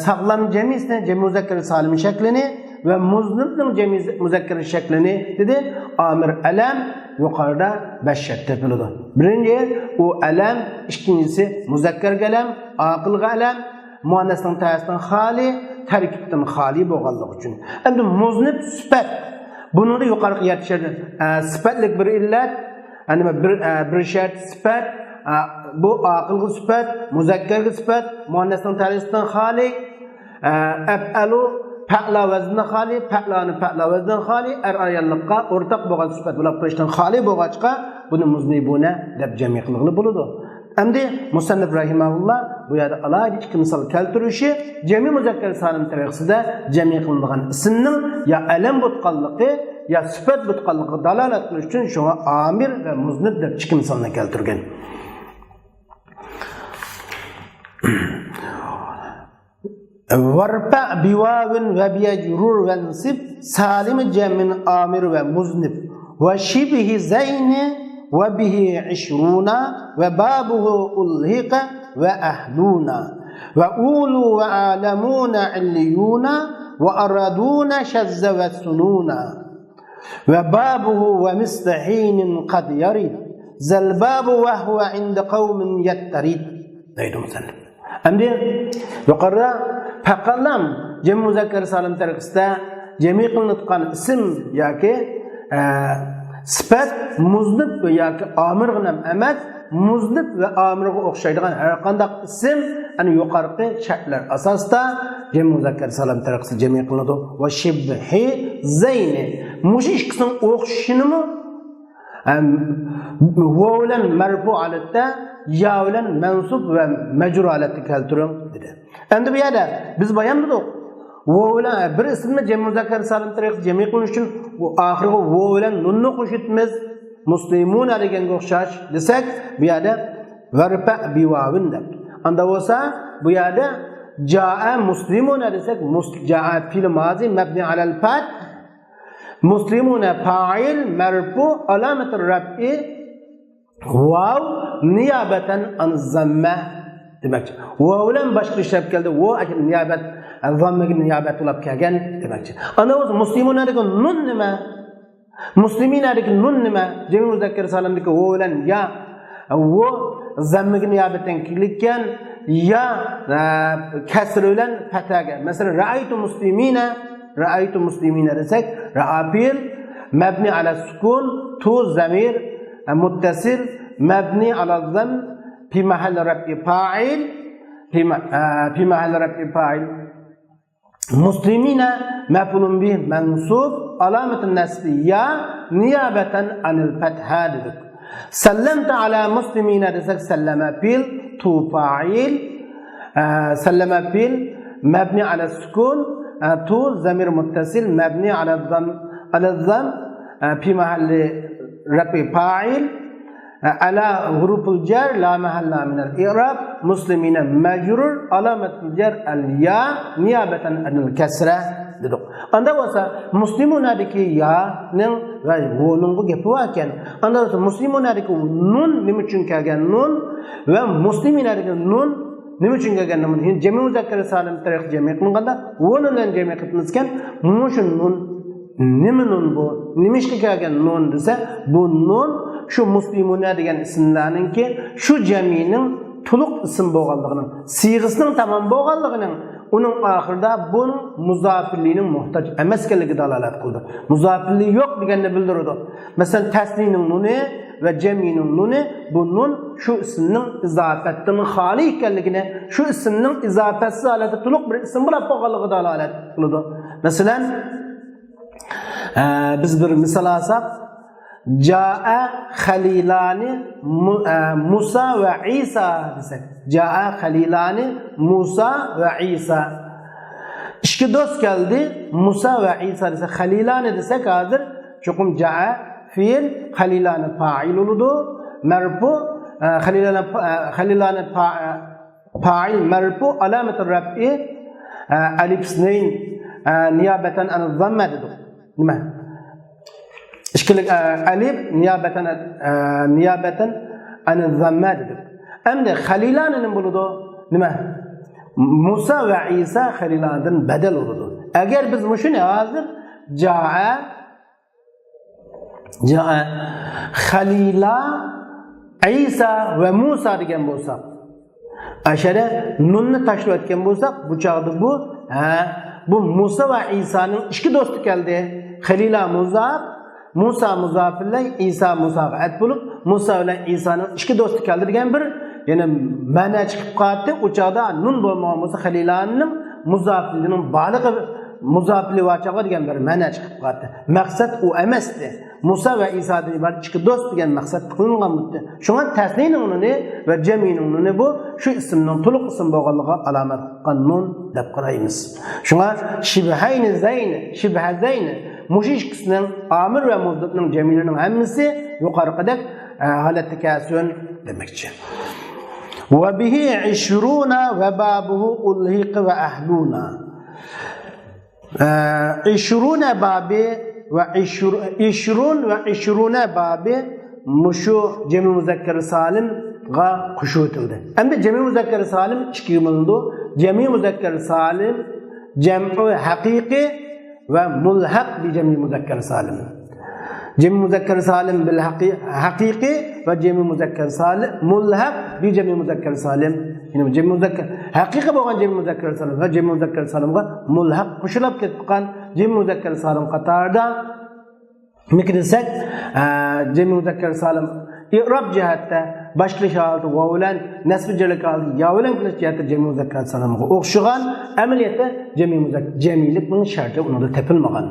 sağlam jamisini jami muzakkar salim shaklini ve muznibning jami muzakkar shaklini dedi. Amir alam yuqorida 5 shartda bo'ladi. Birinchi u alam, ikkinchisi muzakkar alam, aqil alam, muannasning ta'sidan xoli, tarkibdan xoli bo'lganligi uchun. Endi muznib sifat. Buni da yuqorida yetishadi. Sifatlik bir illat, yani bir shart sifat, bu aqilga sifat, muzakkarga sifat, muannasning ta'sidan xoli, af'alu fa'la vazni xoli, fa'lani fa'la vazdan xoli, ayollikqa o'rtaq bo'lgan sifat bo'lib turishdan xoli bo'lg'achqa buni muznibuna deb jami qilg'ili bo'ladi. Endi musannif rahimahulloh bu yerda alohida ikki misol keltirishi jami muzakkar salim tariqasida jami qilingan ismning ya alam bo'lganligi ya sifat bo'lganligiga dalolat qilish uchun shunga amir va muznib deb ikki misolni keltirgan. Warfa biwawin va biyajrur va nasib salim jamin amir va muznib va shibhi zayni ve bihi işruna ve babuhu ulhiqa ve ahluna ve ulu ve alamuna illiyuna ve araduna şazza ve sununa ve babuhu ve mistahinin kad yarid zel babu ve huve inde kavmin yetterid deydi musannif. Endi yuqorida faqalam jami muzakkar salim tariqasida jami qilinayotgan ism yoki sifat muznib yoki amir ham emas, muznib va amirga o'xshaydigan har qanday ism ana yuqorqi shartlar asosida jami muzakkar salim tariqasida jami qilinadi. Va shibhi zayni mush ikkisining o'xshashini vav bilan marfu holatda, ya bilan mansub va majrur holatda keltiring dedi. Endi bu yerda biz bayon qildik. Vav bilan bir ismni jami muzakkar salim tariqasida jami qilish uchun bu oxirgi vav bilan nunni qo'shitmiz. Muslimun deganga o'xshash desak, bu yerda warfa biwawin deb. Unda bo'lsa, bu yerda jaa muslimun desak, jaa fil mazi mabni alal fath, muslimuna fa'il marfu alamatur raf'i vav niyabatan an zamma demakchi. Vav bilan boshqa ishlab keldi. Vav niyabat zammaga niyabat bo'lib kelgan demakchi. Ana o'zi muslimun degan nun nima? Muslimina degan nun nima? Jami muzakkar salimdagi vav bilan ya vav zammaga niyabatan kelgan ya kasr bilan fataga. Masalan, ra'aytu muslimina desak, ra'afil mabni ala sukun, tu zamir muttasil mabni ala dhamm fi mahall raf'i fa'il fi mahall raf'i fa'il. Muslimina maf'ulun bih mansub alamatun nasbi ya niyabatan anil fatha dedik. Sallamta ala muslimina desak, sallama fil tu fa'il, sallama fil mabni ala sukun, tu zamir muttasil mabni ala dhamm fi mahall rafi fa'il ala huruful jar la mahalla min al-i'rab muslimina majrur alamatul jar al-ya niyabatan anil kasra dedik. Anda bo'lsa muslimunadagi ya ning va wo'ning bu gapi ekan. Anda bo'lsa muslimunadagi nun nima uchun kelgan nun va musliminadagi nun nima uchun kelgan nun? Jami muzakkar salim tariq jami qilganda wo'ni bilan jami qilmaskan, mushu nun nima nun bu? Nima ishga kelgan nun desa, bu nun şu muslimuna degan ismlarninki şu jamining to'liq ism bo'lganligining, siyg'isining tamom bo'lganligining, uning oxirida bu muzofillining muhtoj emasligiga dalolat qildi. Muzofillik yo'q deganni bildiradi. Masalan, tasnining nuni va jamining nuni bu nun şu ismning izofatidan xoli ekanligini, şu ismning izofasiz holatda to'liq bir ism bo'lib qolganligiga dalolat qiladi. Masalan, biz bir misol olsak, Ja'a Khalilani Musa ve İsa desek. Ja'a Khalilani Musa ve İsa. İki dost geldi. Musa ve İsa desek. Khalilani desek hazır. Çokum Ja'a fiil Khalilani fa'il oludu. Merfu Khalilani fa'il merfu alamet-i rab'i alif snayn niyabeten an zamme dedik. Nima? İşkilik alif niyabeten anil zamme dedik. Hem de Halilan'ın buludu nima? Musa ve İsa Halilan'dan bedel oludu. Eğer biz muşunu hazır Ja'a Halila İsa ve Musa degen bolsak, aşere nunni taşlab etken bolsak, bu çağda bu Musa ve İsa'nın iki dostu geldi. Halila muzaf, Musa muzafirle İsa muzafat bulup Musa ile İsa'nın iki dostu geldi degen bir yani mana çıkıp kaldı. O çağda nun bolmagan bolsa Halila'nın muzafirliğinin balığı muzafirli vaçağı degen bir mana çıkıp kaldı. Maksat o emasdi. Musa ve İsa diye iki dost degen maksat kılınganmıdı. Şuna tasninin nuni ve ceminin nuni bu şu isimnin to'liq isim bo'lganligi alomat qilgan nun deb qaraymiz. Şuna shibhayni zayni, shibhazayni mush ikkisining amir ve muzdatining jamilarining hammasi yuqoridagi holatda kelsin demakchi. Ve bihi 20 ve babuhu ulhiq ve ahluna. 20 babi ve 20 babi muşu cemi muzakkar salim ga kuşu etildi. Endi cemi muzakkar salim iki yılında cemi muzakkar salim cem'u hakiki ve mulhaq bi cemi muzakkar salim. Cemi muzakkar salim bil hakiki ve cemi muzakkar salim mulhaq bi cemi muzakkar salim. Yani cemi muzakkar hakiki bo'lgan cemi muzakkar salim ve cemi muzakkar salimga mulhaq qo'shilib ketgan cemi muzakkar salim qatorida mikrisak cemi muzakkar salim i'rob jihatda boshqalish holati va bilan nasb jarlik holati ya bilan qilish jihatda cemi muzakkar salimga o'xshagan amaliyotda cemilikning sharti unda tepilmagan.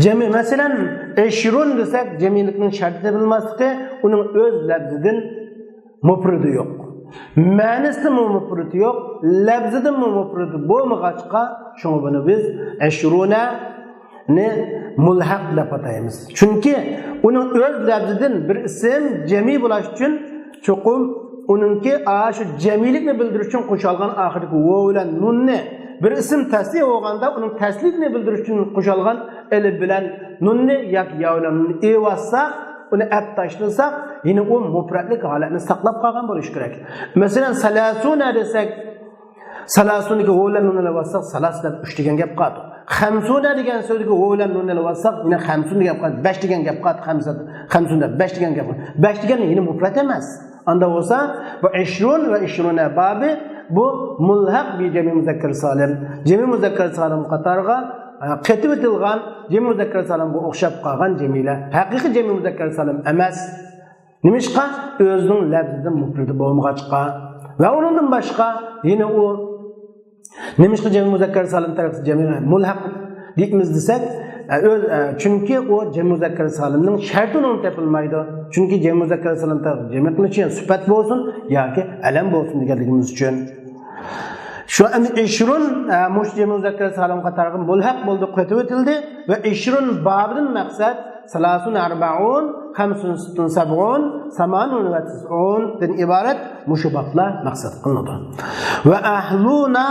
Cemi masalan 20 desak cemilikning sharti tepilmasligi uning o'z labzidan mufridi yo'q. Ma'nosida mufridi yo'q, labzida mufridi bo'lmag'achqa shuni buni biz 20 ne mulhaq deb ataymiz. Chunki uning o'z labzidan bir ism jami bo'lish uchun cho'qim uningki shu jamilikni bildirish uchun qo'shilgan oxirgi va bilan nunni bir ism tasniy bo'lganda uning taslikni bildirish uchun qo'shilgan alif bilan nunni yoki ya bilan evassa uni at tashlasak yine o mufratlik holatini saqlab qolgan bo'lish kerak. Masalan salasuna desak salasuniga va bilan nunni evassa salas deb 3 degan gap qoldi. Xamsuna degan so'zga o'ylan nunni olsak, yine xamsun degan qoldi. 5 degan gap qoldi. Xamsunda 5 degan gap. 5 degan yine mufrat emas. Anda bo'lsa bu 20 ve 20 babi bu mulhaq bi cemi muzakkar salim. Cemi muzakkar salim qatorga qetib etilgan cemi muzakkar salim bu o'xshab qolgan jamilar. Haqiqiy cemi muzakkar salim emas. Nimishqa o'zining labzidan mufridi bo'lmag'achqa va undan boshqa yine o Nemishqa cemi muzakkar salim tarafı cemi mulhaq deymiz desek, çünkü o cemi muzakkar salimning sharti uni tepilmaydi. Çünkü cemi muzakkar salim tarafı cemi qilish uchun sifat bo'lsin yoki alam bo'lsin deganligimiz uchun. Şu endi 20 mush cemi muzakkar salim qatoriga mulhaq bo'ldi, qo'yib o'tildi va 20 babidan maqsad salasun arba'un, khamsun sittun sab'un, samanun ve tis'un den ibaret muşubapla maksat kılındı. Ve ahluna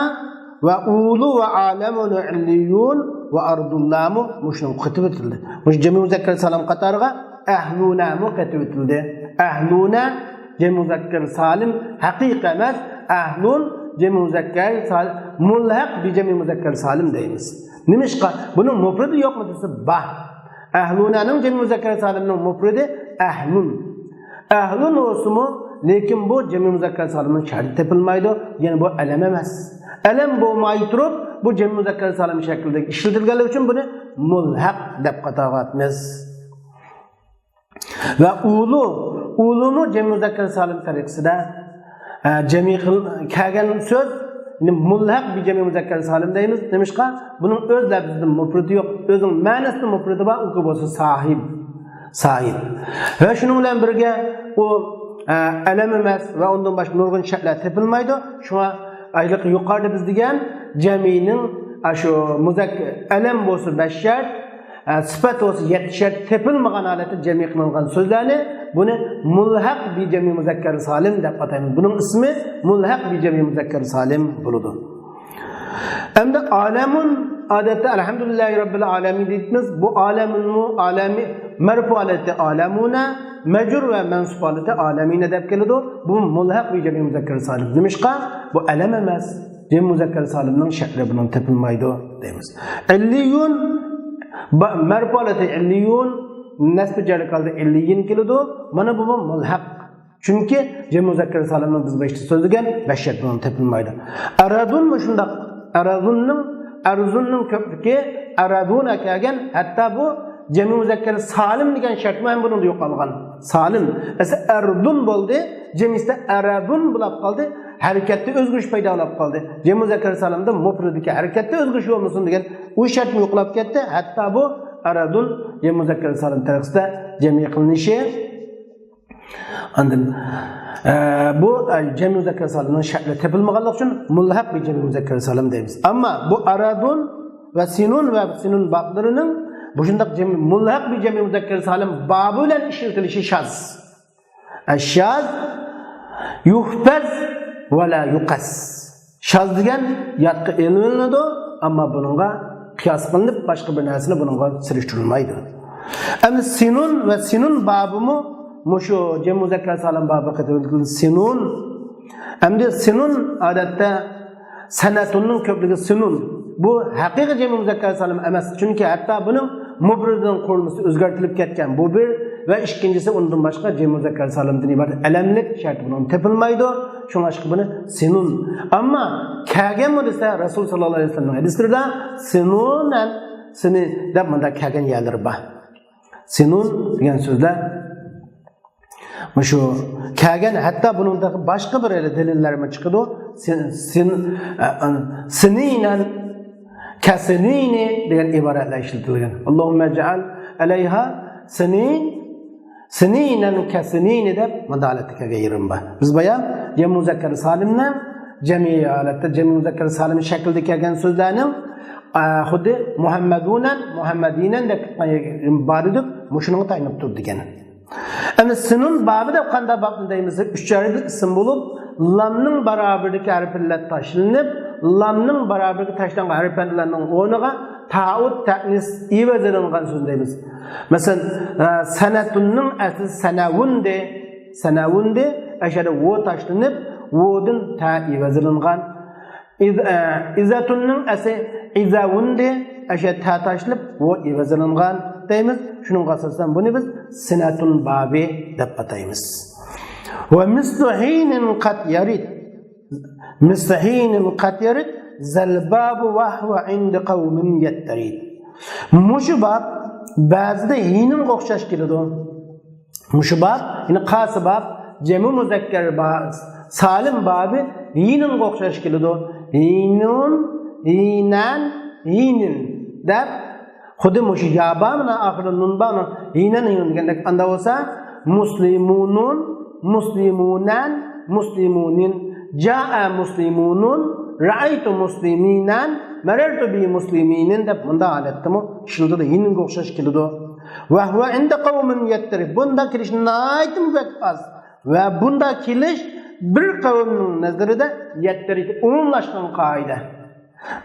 ve ulu ve alemun illiyun ve ardullamu muşun kıtıbetildi. Muş cemi muzakker salam qatarga ahluna mu kıtıbetildi. Ahluna cemi muzakker salim haqiqa emas, ahlun cemi muzakker salim mulhaq bi cemi muzakker salim deymiz. Nimişqa bunun mufridi yok mu dese bah. Ahluna'nın cemi muzakker salimning mufridi ahlun. Ahlun olsumu lekin bu cemi muzakker salimning şarti tepilmaydi. Yani bu alam emas. Alam bo'lmay turib bu cemi muzakker salim shaklida ishlatilganligi uchun buni mulhaq deb qatag'atmiz. Va ulunu cemi muzakker salim tariqasida cemi kelgan so'z mulhaq bi cemi muzakker salim deymiz. Demişqa bunun öz lafzining mufridi yo'q, o'zining ma'nosida mufridi bor, u bo'lsa sahib. Va shuning bilan birga u alam emas va undan boshqa nurg'un shakllar tepilmaydi. Shuna ayliq yuqorida biz degan jamining shu muzakker alam bo'lsa 5 shart, sifat bo'lsa 7 shart tepilmagan holatda jami qilingan so'zlarni buni mulhaq bi jami muzakker salim deb ataymiz. Buning ismi mulhaq bi jami muzakker salim bo'ladi. Endi alamun odatda alhamdulillahi robbil alamin deymiz. Bu alamun alami marfu holati alamuna, majrur va mansub holati alamina deb keladi. Bu mulhaq bi jami muzakker salim. Nimishqa bu alam emas. Cem muzakker salimning shakli bilan tepilmaydi deymiz. Illiyun marfu holati illiyun nasb jari qaldi illiyin keladi. Mana bu mulhaq. Chunki cem muzakker salimning biz beşte so'zlagan bashat bilan tepilmaydi. Aradun mu shundaq? Arzunning ko'pligi araduna kelgan, hatto bu cemi muzakker salim degan shart ham buni yo'qolgan. Salim esa ardun bo'ldi, cemisda aradun bo'lib qoldi, harakatda o'zgarish paydo bo'lib qoldi. Cemi muzakker salimda mufridga harakatda o'zgarish bo'lmasin degan u shart yo'qolib ketdi. Hatto bu aradun cemi muzakker salim tarixida jami qilinishi andin bu cemi muzakker salimning shakli tepilmaganligi uchun mulhaq bi cemi muzakker salim deymiz. Ammo bu aradun va sinun bablarining bu shundaq mulhaq bi cemi muzakker salim babi bilan ishlatilishi shaz. Ash-shaz yuhfaz va la yuqas. Shaz degan yotqa ilinadi, ammo buningga qiyos qilinib boshqa bir narsani buningga sirishtirilmaydi. Endi sinun babimi mushu cem muzakker salim babi qat'iy sinun. Endi sinun odatda sanatunning ko'pligi sinun. Bu haqiqiy cem muzakker salim emas. Chunki hatto buning mufridining qurilmasi o'zgartirilib ketgan. Bu bir va ikkinchisi undan boshqa cem muzakker salimdan iborat alamlik shart bilan tepilmaydi. Shunga chiqib buni sinun. Ammo kelgan desa Rasul sallallohu alayhi vasallam hadislarida sinunan sini deb menda kelgan yerlar bor. Sinun degan so'zlar Şu kelgan hatta bunun da başka bir delillerime çıkıdı. Sininen kesinini diyen ibaretle işletilген. Allahümme ceal aleyha sininen kesinini de madaletike geyirim ben. Biz bayan cem muzakker salimle cemiye alette cem muzakker salim şekilde kelgen sözlerinin xuddi Muhammedinen de baridik muşunun tayinip durdu gene. Endi sinun babı da qanday bab deymiz? 3 jarli ism bo'lib, lamning barobaridagi harflar tashlanib, lamning barobaridagi tashlangan harflarning o'rniga ta'ud ta'nis ivazilangan so'z deymiz. Masalan, sanatunning asli sanavunde ashada vo tashlanib, vodin ta ivazilangan. Izatunning asli izavunde ashada ta tashlanib, vo ivazilangan deymiz. Şunun asasen bunu biz sinatun babi deb ataymiz. Ve mistahinin qat yarid zalbabu ve huve indi qavmin yettarid. Muşu bab bazıda hinin o'xshash keladi. Muşu bab yine qasi bab cemi muzakker bab salim babi hinin o'xshash keladi. Hinin deb Xuddi muşu yabamna ahir nunbana hinen degandek anda olsa muslimunan muslimunin jaa muslimunun ra'aytu musliminan marartu bi musliminin deb bunda holatda ishildi hinin o'xshash keladi. Ve huve inde kavmin yettirib. Bunda kilish nayt mübek az. Ve bunda kilish bir kavmin nazarida yettirib umumlaşgan kaide.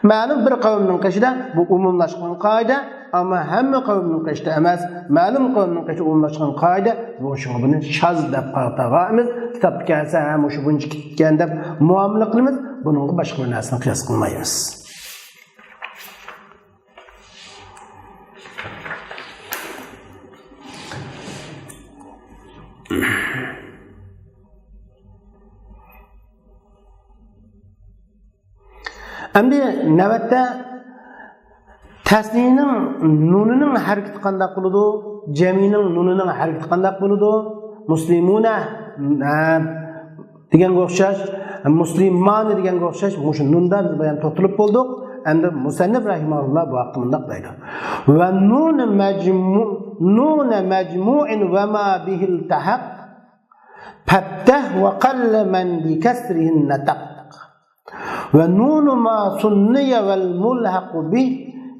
Ma'lum bir kavmin qishida bu umumlaşgan kaide ama hamma kavmin qishida emas. Ma'lum kavmin qishida umumlaşgan kaide. Bu şunu buni şaz deb qartagamiz. Kitapga kelsa ham shu buncha ketgan deb muomala qilamiz. Buning boshqa bir narsani qiyos qilmaymiz. Endi navbatda tasnining nunining harakati qanday qiladi, jamining nunining harakati qanday qiladi, muslimuna deganga o'xshash, musliman deganga o'xshash, o'sha nunda biz bayon to'xtalib bo'ldik. Endi musannif rahimahulloh bu haqda bunday deydi. Va nun majmu'in va ma bihi iltahaq fattah wa qalla man bi kasrihi nataq. ونون ما سني والملحق به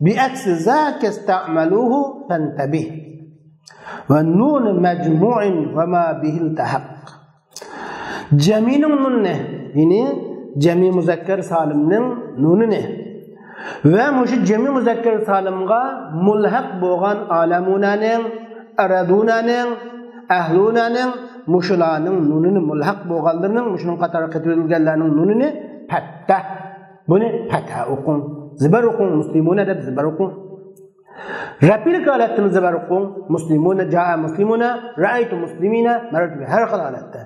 بعكس ذاك استعملوه فانتبه والنون مجموع وما به التحق جميع نون يعني جميع مذكر سالم نون ve muş cemi muzakker salimga mulhaq bo'lgan alamunaning aradunaning ahlunaning mushulaning nunini mulhaq bo'lganlarning mushuning qatori qilganlarning nunini fattah. Bunu fattah o'qing. Zibar o'qing, muslimuna deb zibar o'qing. Rapilik holatda zibar o'qing. Muslimuna jaa muslimuna, ra'aytu muslimina, marartu bi har xil holatda.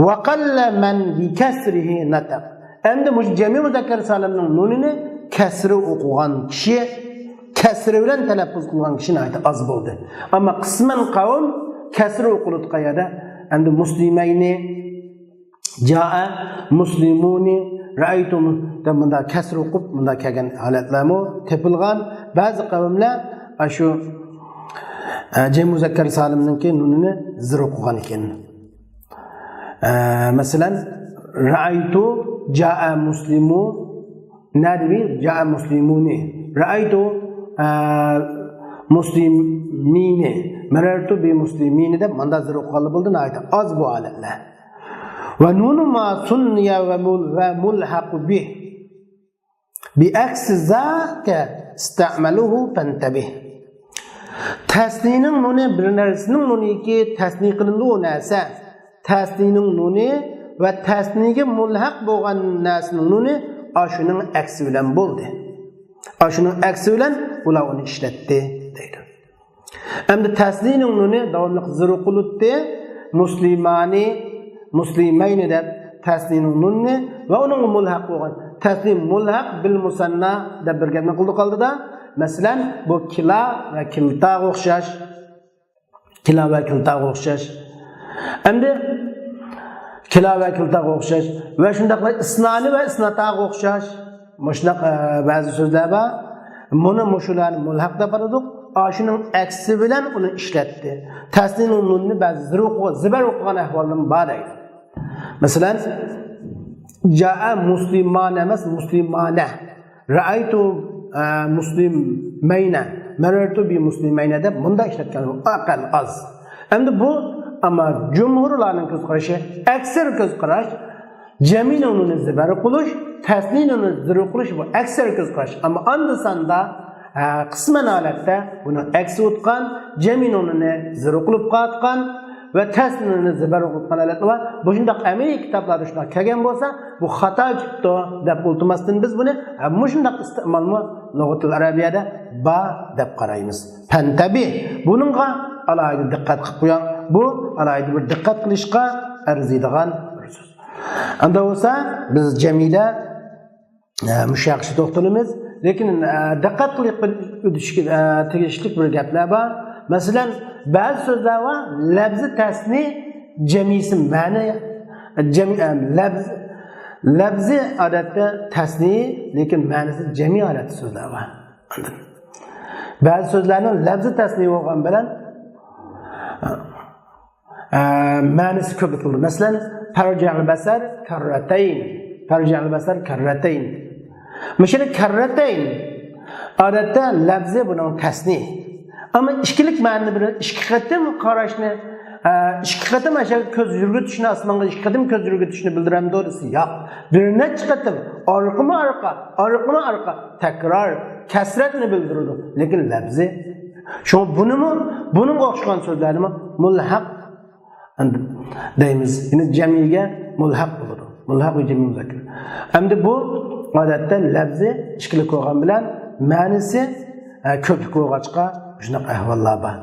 Wa qalla man bi kasrihi nataq. Endi mush jami muzakkar salimning nunini kasri o'qigan kishi, kasri bilan talaffuz qilgan kishini aytdi az bo'ldi. Ammo qisman qavm kasri o'qilib qayada. Endi muslimayni jaa muslimuni ra'aytum da bunda kasr o'qib bunda kelgan holatlarmi tepilgan. Ba'zi qavmlar shu jam muzakkar salimninki nunini zir o'qigan ekan. Masalan ra'aytu jaa muslimu nadwi jaa muslimuni ra'aytu muslimine marartu bi muslimine deb manda zir o'qigan bo'ldi. Aytdi az bu holatlar. ونون ما سني وملحق به بعكس ذاك استعملوه فانتبه. tasnining nuni bir narsaning nuniki tasni qilindi o narsa tasnining nuni va tasniga mulhaq bo'lgan narsaning nuni shuning aksi bilan bo'ldi. Shuning aksi bilan ular uni ishlatdi deydi. Endi tasnining nuni davomli zir o'qildi. Muslimani muslimayni deb tasnining nunni va uning mulhaq bo'lgan tasnim mulhaq bil musanna deb bir gapni qildi qoldida. Masalan bu kila va kiltaga o'xshash, kila va kiltaga o'xshash. Endi kila va kiltaga o'xshash va shundaqla isnani va isnataga o'xshash. Mushunaq ba'zi so'zlar bor. Buni mushularni mulhaq deb qaradik. Shuning aksi bilan uni ishlatdi. Tasnining nunni ba'zi zibar o'qigan ahvollar bor deydi. Masalan jaa musliman emas muslimana ra'aytu muslimayna marartu bi muslimayna deb bunda ishlatgan aqal az. Endi bu ama jumhurlarning ko'z qarashi, aksar ko'z qarash jaminin uni zibar qilish, tasninin uni zir qilish bu aksar ko'z qarash. Ammo anda sanda qisman holatda buni aksi o'tgan, jaminin uni zir qilib qatgan ve tasnini zibar o'qitgan holatlar va bu shunday amaliy kitoblarda shunday kelgan bo'lsa, bu xato chiqdi deb o'ltirmasdan biz buni shunday iste'molmi lug'atul arabiyada ba deb qaraymiz. Fantabi buningga alohida diqqat qilib qo'ying. Bu alohida bir diqqat qilishga arziydigan bir so'z. Unda bo'lsa biz jamida mushaqshi to'xtalamiz, lekin diqqat qilib tegishli bir gaplar bor. Masalan bazı sözler var, labzi tasni jamisi ma'ni labzi odatda tasni lekin ma'nisi jami odatda so'zlar var. Bazı sözlerning labzi tasni bo'lgan bilan ma'nisi ko'p bo'ladi. Masalan farja'al basar karratayn, farja'al basar karratayn. Mesela karratayn odatda labzi buning tasni. Ama işkilik ma'nini bir ikki qatim qarashni, ikki qatim o'sha ko'z yurgitishni, osmonga ikki qatim ko'z yurgitishni bildiramdi to'g'risi. Yo'q. Bir necha qatim orqa takror kasratni bildiradi. Lekin lafzi shu buning o'xshagan so'zlarni mulhaq deymiz. Yine cemiye mulhaq olur. Mulhaq ve cemi muzakkar. Endi bu odatda lafzi ishkilik bo'lgan bilan ma'nisi ko'plik bo'lg'achqa shunaqa ahvollar bor.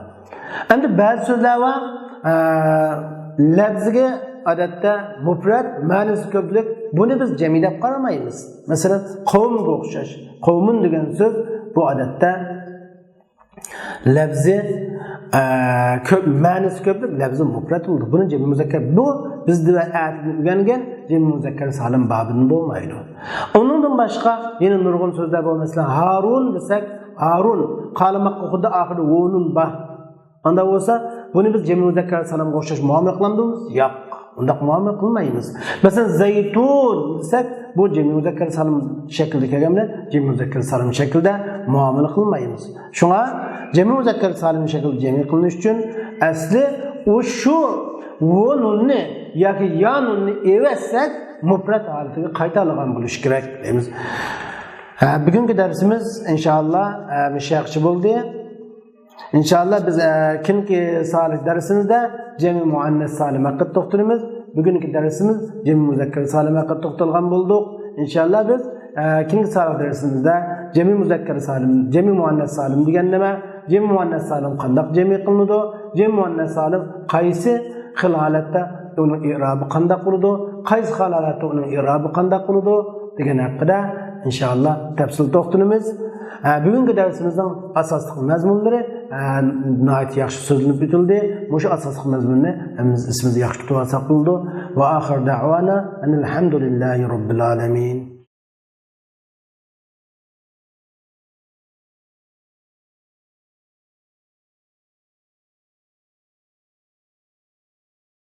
Endi ba'zi so'zlar bor, lafziga odatda mufrad, ma'nisi ko'plik, buni biz jami deb qaramaymiz. Masalan, qavmga o'xshash. Qavmun degan so'z bu odatda lafzi ko'p, ma'nisi ko'plik, lafzi mufrad bo'ldi. Buni jami muzakkar. Bu bizda o'rgangan jami muzakkar salim babida bo'lmaydi. Undan boshqa yana nurg'un so'zlar bor. Masalan, Harun desak, Harun qalimaq xuddi oxiri o'nun ba. Unda bo'lsa, buni biz jami muzakkar salimga o'xshash muomala qilamizmi? Yo'q. Undaq muomala qilmaymiz. Masalan, zaytun desak, bu jami muzakkar salim shaklida kelganda, jami muzakkar salim shaklida muomala qilmaymiz. Shunga jami muzakkar salim shaklida jami qilinish uchun asli shu o'nunni yoki yanunni evasak mufrad holatiga qaytarilgan bo'lishi kerak deymiz. Bugungi darsimiz inshaalloh mishaqchi bo'ldi. İnşallah biz kimki salih dersimizde cemi muannes salim haqida to'xtalamiz. Bugungi dersimiz cemi muzakkar salim haqida to'xtalgan bo'ldik. İnşallah biz kimki salih dersimizde cemi muzakkar salim, cemi muannes salim degan nima? Cemi muannes salim qanday cemi qilinadi? Cemi muannes salim qaysi xil holatda uning i'robi qanday bo'ladi? Qaysi holatda uning i'robi qanday bo'ladi degan haqida inshaalloh tafsil to'xtalamiz. Bugungi darsimizning asosiy mazmunlari nəhayət yaxşı sözlənib bitildi. Bu asaslı məzmunni hemimiz ismimizi yaxşı tutub alsaq bo'ldi. Və axir da'vana enelhamdülillahi rabbil alamin.